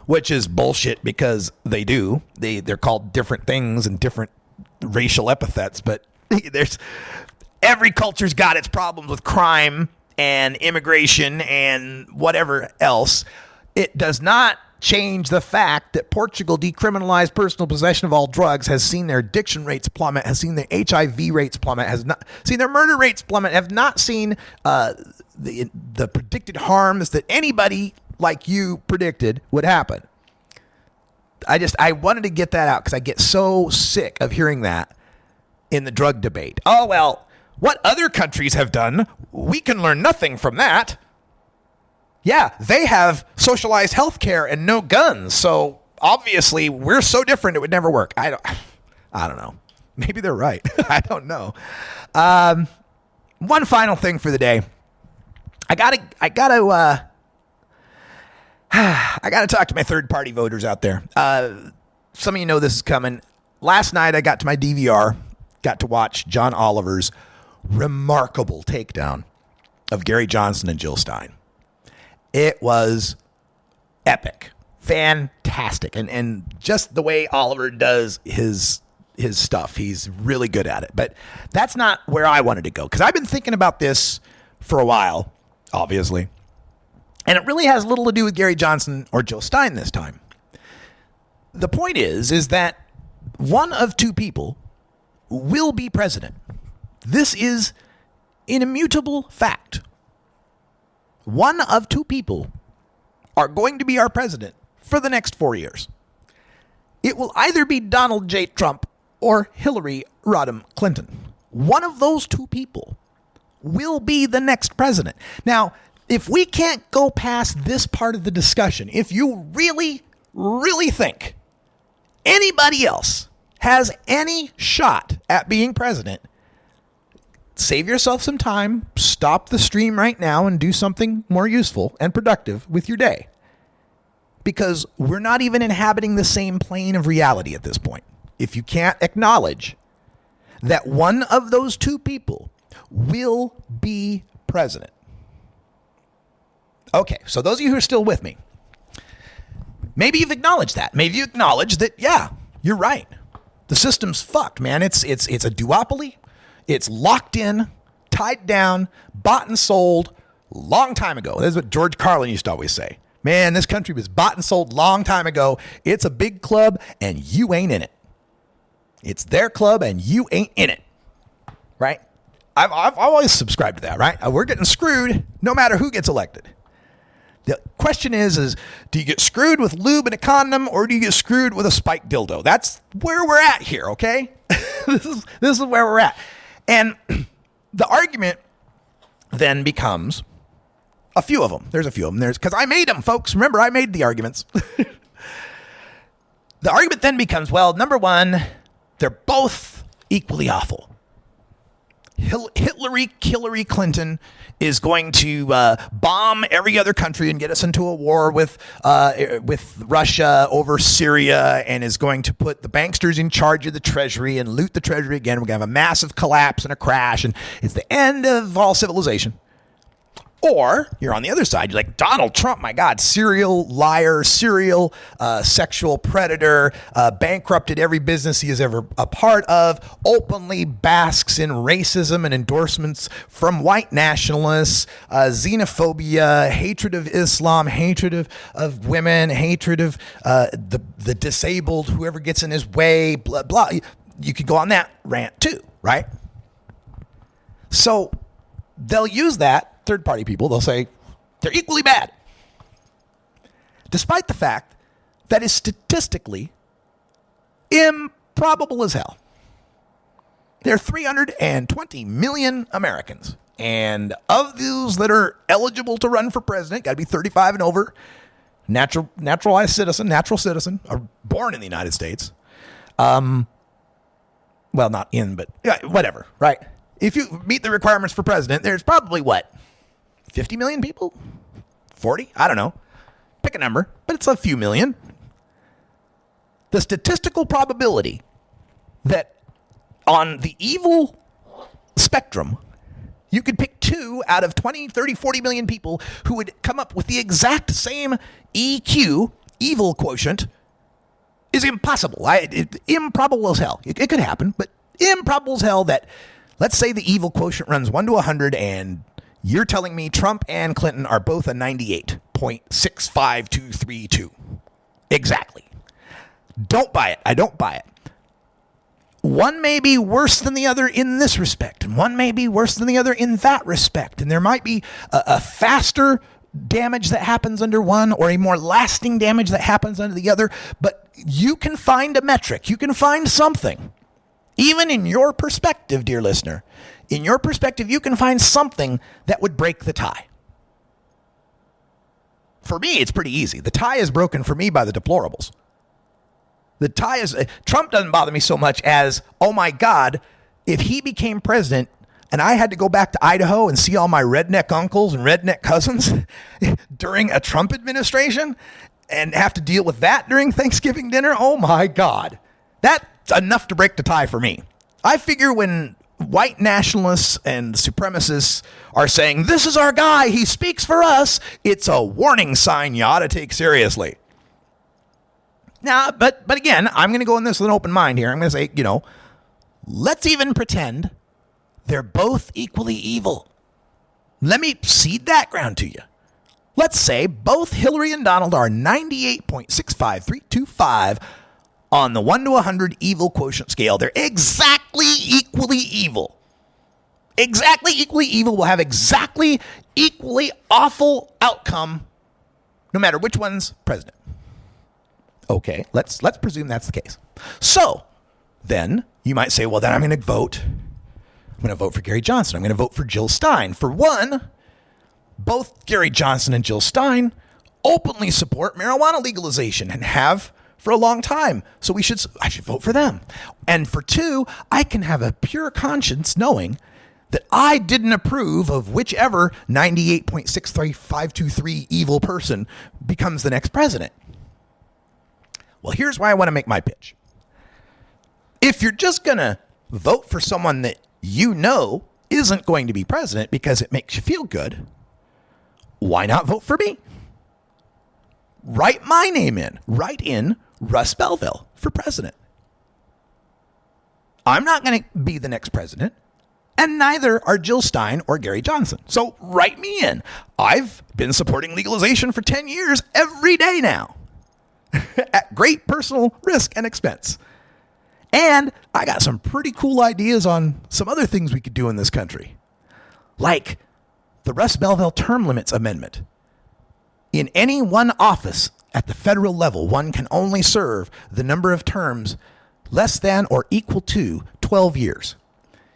Which is bullshit because they do. They're called different things and different racial epithets, but every culture's got its problems with crime and immigration and whatever else. It does not change the fact that Portugal decriminalized personal possession of all drugs, has seen their addiction rates plummet, has seen their HIV rates plummet, has not seen their murder rates plummet, have not seen the predicted harms that anybody like you predicted would happen. I wanted to get that out because I get so sick of hearing that in the drug debate. Oh, well, what other countries have done, we can learn nothing from that. Yeah, they have socialized health care and no guns. So obviously we're so different it would never work. I don't know. Maybe they're right. I don't know. One final thing for the day. I gotta talk to my third-party voters out there. Some of you know this is coming. Last night I got to my DVR, got to watch John Oliver's remarkable takedown of Gary Johnson and Jill Stein. It was epic, fantastic, and just the way Oliver does his stuff, he's really good at it. But that's not where I wanted to go, because I've been thinking about this for a while, obviously, and it really has little to do with Gary Johnson or Jill Stein this time. The point is that one of two people will be president. This is an immutable fact. One of two people are going to be our president for the next 4 years. It will either be Donald J. Trump or Hillary Rodham Clinton. One of those two people will be the next president. Now, if we can't go past this part of the discussion, if you really, really think anybody else has any shot at being president, save yourself some time, stop the stream right now, and do something more useful and productive with your day. Because we're not even inhabiting the same plane of reality at this point. If you can't acknowledge that one of those two people will be president. Okay, so those of you who are still with me, maybe you've acknowledged that. Maybe you acknowledge that, yeah, you're right. The system's fucked, man. It's a duopoly. It's locked in, tied down, bought and sold long time ago. That's what George Carlin used to always say. Man, this country was bought and sold long time ago. It's a big club and you ain't in it. It's their club and you ain't in it. Right? I've always subscribed to that, right? We're getting screwed no matter who gets elected. The question is do you get screwed with lube and a condom, or do you get screwed with a spiked dildo? That's where we're at here, okay? This is where we're at. And the argument then becomes a few of them. There's a few of them. Because I made them, folks. Remember, I made the arguments. The argument then becomes, well, number one, they're both equally awful. Hillary Clinton is going to bomb every other country and get us into a war with Russia over Syria, and is going to put the banksters in charge of the treasury and loot the treasury again. We're going to have a massive collapse and a crash, and it's the end of all civilization. Or you're on the other side. You're like, Donald Trump, my God, serial liar, serial sexual predator, bankrupted every business he is ever a part of, openly basks in racism and endorsements from white nationalists, xenophobia, hatred of Islam, hatred of women, hatred of the disabled, whoever gets in his way, blah, blah. You could go on that rant too, right? So they'll use that. Third-party people, they'll say they're equally bad, despite the fact that is statistically improbable as hell. There are 320 million Americans, and of those that are eligible to run for president, got to be 35 and over, naturalized citizen, natural citizen, or born in the United States. Well, not in, but whatever, right? If you meet the requirements for president, there's probably what? 50 million people? 40? I don't know. Pick a number, but it's a few million. The statistical probability that on the evil spectrum, you could pick 2 out of 20, 30, 40 million people who would come up with the exact same EQ, evil quotient, is impossible. Improbable as hell. It could happen, but improbable as hell that, let's say the evil quotient runs 1 to 100, and you're telling me Trump and Clinton are both a 98.65232. Exactly. Don't buy it. I don't buy it. One may be worse than the other in this respect, and one may be worse than the other in that respect. And there might be a faster damage that happens under one, or a more lasting damage that happens under the other. But you can find a metric. You can find something. Even in your perspective, dear listener, in your perspective, you can find something that would break the tie. For me, it's pretty easy. The tie is broken for me by the deplorables. The tie is, Trump doesn't bother me so much as, oh my God, if he became president and I had to go back to Idaho and see all my redneck uncles and redneck cousins during a Trump administration and have to deal with that during Thanksgiving dinner, oh my God. That's enough to break the tie for me. I figure when white nationalists and supremacists are saying, this is our guy, he speaks for us, it's a warning sign you ought to take seriously. Now, but again, I'm going to go in this with an open mind here. I'm going to say, let's even pretend they're both equally evil. Let me cede that ground to you. Let's say both Hillary and Donald are 98.65325 on the 1 to 100 evil quotient scale. They're exactly equally evil. Exactly equally evil will have exactly equally awful outcome no matter which one's president. Okay, let's presume that's the case. So, then you might say, well, then I'm going to vote. I'm going to vote for Gary Johnson. I'm going to vote for Jill Stein. For one, both Gary Johnson and Jill Stein openly support marijuana legalization and have for a long time. So I should vote for them. And for two, I can have a pure conscience knowing that I didn't approve of whichever 98.63523 evil person becomes the next president. Well, here's why I want to make my pitch. If you're just going to vote for someone that you know isn't going to be president because it makes you feel good, why not vote for me? Write my name in. Write in Russ Belville for president. I'm not going to be the next president, and neither are Jill Stein or Gary Johnson. So write me in. I've been supporting legalization for 10 years every day now. At great personal risk and expense. And I got some pretty cool ideas on some other things we could do in this country. Like the Russ Belville term limits amendment. In any one office at the federal level, one can only serve the number of terms less than or equal to 12 years.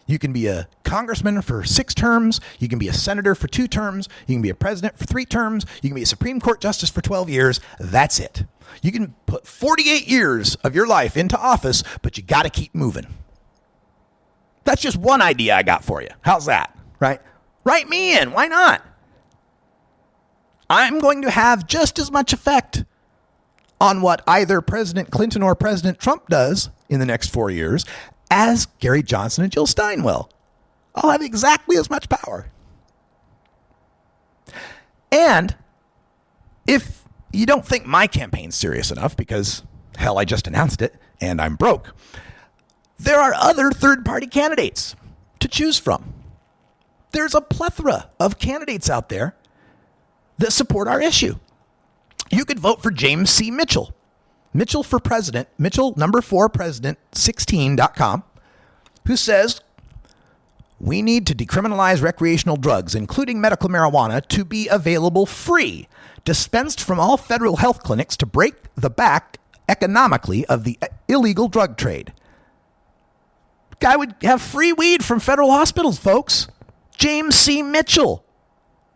You can be a congressman for 6 terms. You can be a senator for 2 terms. You can be a president for 3 terms. You can be a Supreme Court justice for 12 years. That's it. You can put 48 years of your life into office, but you got to keep moving. That's just one idea I got for you. How's that? Right? Write me in. Why not? I'm going to have just as much effect on what either President Clinton or President Trump does in the next 4 years as Gary Johnson and Jill Stein will. I'll have exactly as much power. And if you don't think my campaign's serious enough, because, hell, I just announced it and I'm broke, there are other third-party candidates to choose from. There's a plethora of candidates out there that support our issue. You could vote for James C. Mitchell. Mitchell for president, Mitchell number 4 president 16.com, who says, we need to decriminalize recreational drugs, including medical marijuana, to be available free, dispensed from all federal health clinics to break the back economically of the illegal drug trade. Guy would have free weed from federal hospitals, folks. James C. Mitchell.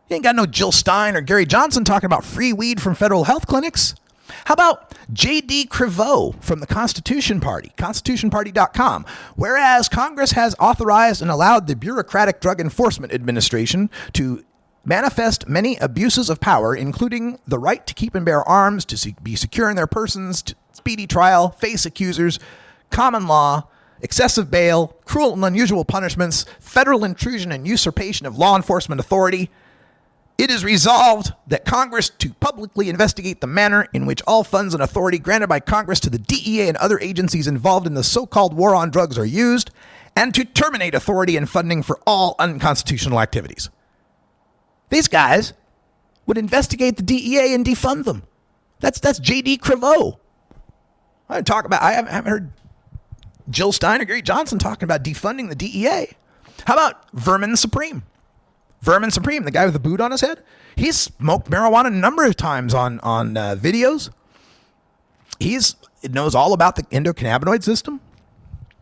You ain't got no Jill Stein or Gary Johnson talking about free weed from federal health clinics. How about J.D. Criveau from the Constitution Party, constitutionparty.com? Whereas Congress has authorized and allowed the bureaucratic Drug Enforcement Administration to manifest many abuses of power, including the right to keep and bear arms, to be secure in their persons, to speedy trial, face accusers, common law, excessive bail, cruel and unusual punishments, federal intrusion and usurpation of law enforcement authority. It is resolved that Congress to publicly investigate the manner in which all funds and authority granted by Congress to the DEA and other agencies involved in the so-called war on drugs are used, and to terminate authority and funding for all unconstitutional activities. These guys would investigate the DEA and defund them. That's J.D. Criveau. I haven't heard Jill Stein or Gary Johnson talking about defunding the DEA. How about Vermin Supreme? Vermin Supreme, the guy with the boot on his head, he's smoked marijuana a number of times on videos. He knows all about the endocannabinoid system.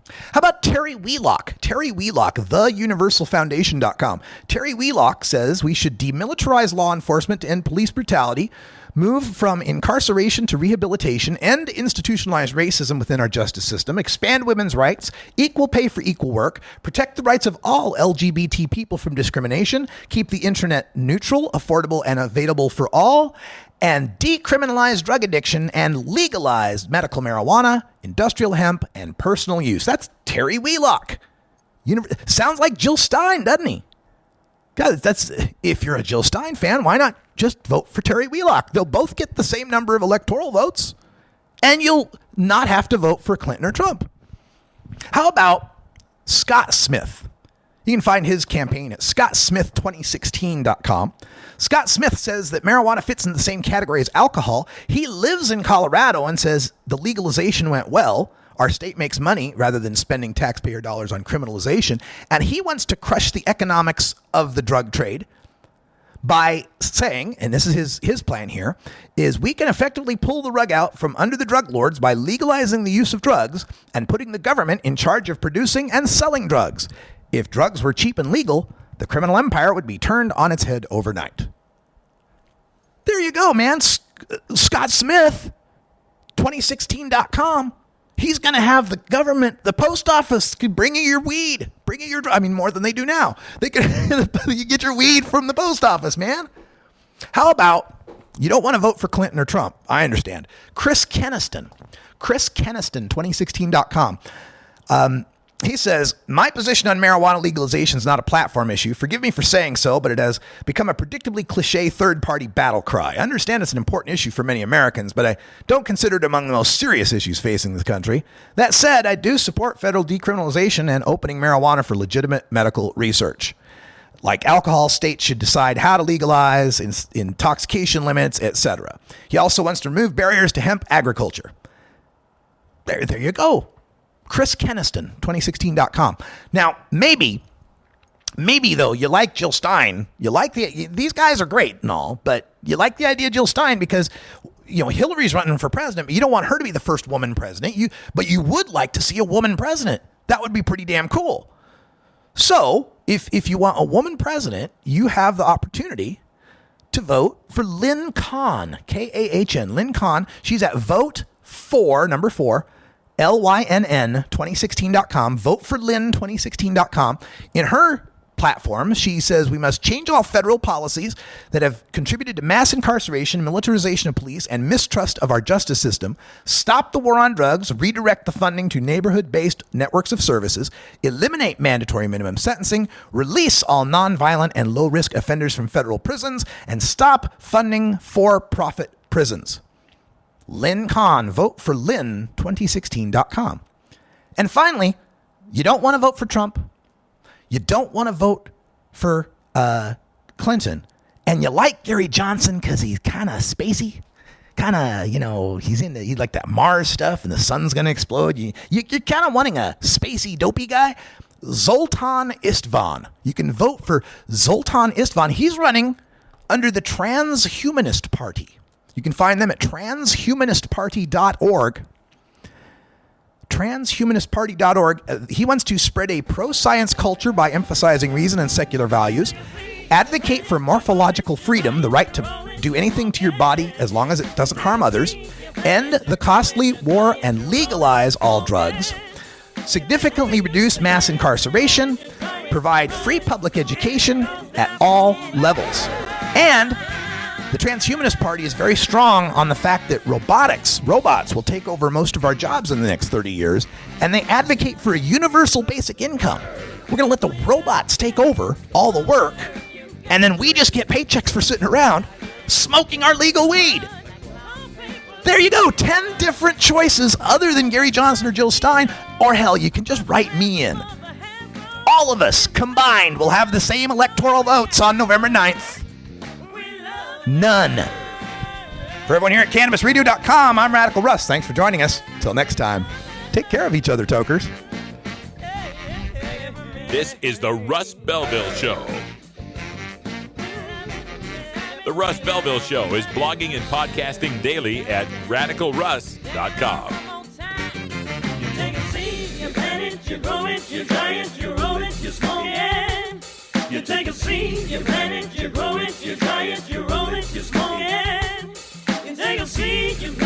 How about Terry Wheelock? Terry Wheelock, theuniversalfoundation.com. Terry Wheelock says we should demilitarize law enforcement to end police brutality, move from incarceration to rehabilitation, end institutionalized racism within our justice system, expand women's rights, equal pay for equal work, protect the rights of all LGBT people from discrimination, keep the internet neutral, affordable, and available for all, and decriminalize drug addiction and legalize medical marijuana, industrial hemp, and personal use. That's Terry Wheelock. Sounds like Jill Stein, doesn't he? God, if you're a Jill Stein fan, why not just vote for Terry Wheelock? They'll both get the same number of electoral votes, and you'll not have to vote for Clinton or Trump. How about Scott Smith? You can find his campaign at scottsmith2016.com. Scott Smith says that marijuana fits in the same category as alcohol. He lives in Colorado and says the legalization went well. Our state makes money rather than spending taxpayer dollars on criminalization. And he wants to crush the economics of the drug trade by saying, and this is his plan here, is we can effectively pull the rug out from under the drug lords by legalizing the use of drugs and putting the government in charge of producing and selling drugs. If drugs were cheap and legal, the criminal empire would be turned on its head overnight. There you go, man. Scott Smith, 2016.com. He's going to have the government, the post office, bring you your weed, bring you your, more than they do now. They can, you get your weed from the post office, man. How about, you don't want to vote for Clinton or Trump. I understand. Chris Keniston, 2016.com. He says, my position on marijuana legalization is not a platform issue. Forgive me for saying so, but it has become a predictably cliche third-party battle cry. I understand it's an important issue for many Americans, but I don't consider it among the most serious issues facing the country. That said, I do support federal decriminalization and opening marijuana for legitimate medical research. Like alcohol, states should decide how to legalize, intoxication limits, etc. He also wants to remove barriers to hemp agriculture. There you go. Chris Keniston, 2016.com. Now, maybe though, you like Jill Stein. You like these guys are great and all, but you like the idea of Jill Stein because, Hillary's running for president, but you don't want her to be the first woman president. But you would like to see a woman president. That would be pretty damn cool. So, if you want a woman president, you have the opportunity to vote for Lynn Kahn, Kahn, Lynn Kahn. She's at vote for, number 4, LYNN 2016.com. Vote for Lynn 2016.com. In her platform, she says we must change all federal policies that have contributed to mass incarceration, militarization of police, and mistrust of our justice system, stop the war on drugs, redirect the funding to neighborhood-based networks of services, eliminate mandatory minimum sentencing, release all nonviolent and low-risk offenders from federal prisons, and stop funding for-profit prisons. Lynn Kahn, vote for Lynn 2016.com. And finally, you don't want to vote for Trump. You don't want to vote for Clinton. And you like Gary Johnson because he's kind of spacey. Kind of, he's like that Mars stuff and the sun's going to explode. You're kind of wanting a spacey, dopey guy. Zoltan Istvan. You can vote for Zoltan Istvan. He's running under the Transhumanist Party. You can find them at transhumanistparty.org. Transhumanistparty.org. He wants to spread a pro-science culture by emphasizing reason and secular values, advocate for morphological freedom, the right to do anything to your body as long as it doesn't harm others, end the costly war and legalize all drugs, significantly reduce mass incarceration, provide free public education at all levels. And the Transhumanist Party is very strong on the fact that robots will take over most of our jobs in the next 30 years, and they advocate for a universal basic income. We're going to let the robots take over all the work, and then we just get paychecks for sitting around smoking our legal weed. There you go, 10 different choices other than Gary Johnson or Jill Stein, or hell, you can just write me in. All of us combined will have the same electoral votes on November 9th. None. For everyone here at CannabisRadio.com, I'm Radical Russ. Thanks for joining us. Until next time, take care of each other, Tokers. This is the Russ Belville Show. The Russ Belville Show is blogging and podcasting daily at RadicalRuss.com. You take a seat, you plant it, grow it, you dry it, you roll it, you smoke it. You take a seed, you plant it, you grow it, you dry it, you roll it, you smoke it. You take a seed, you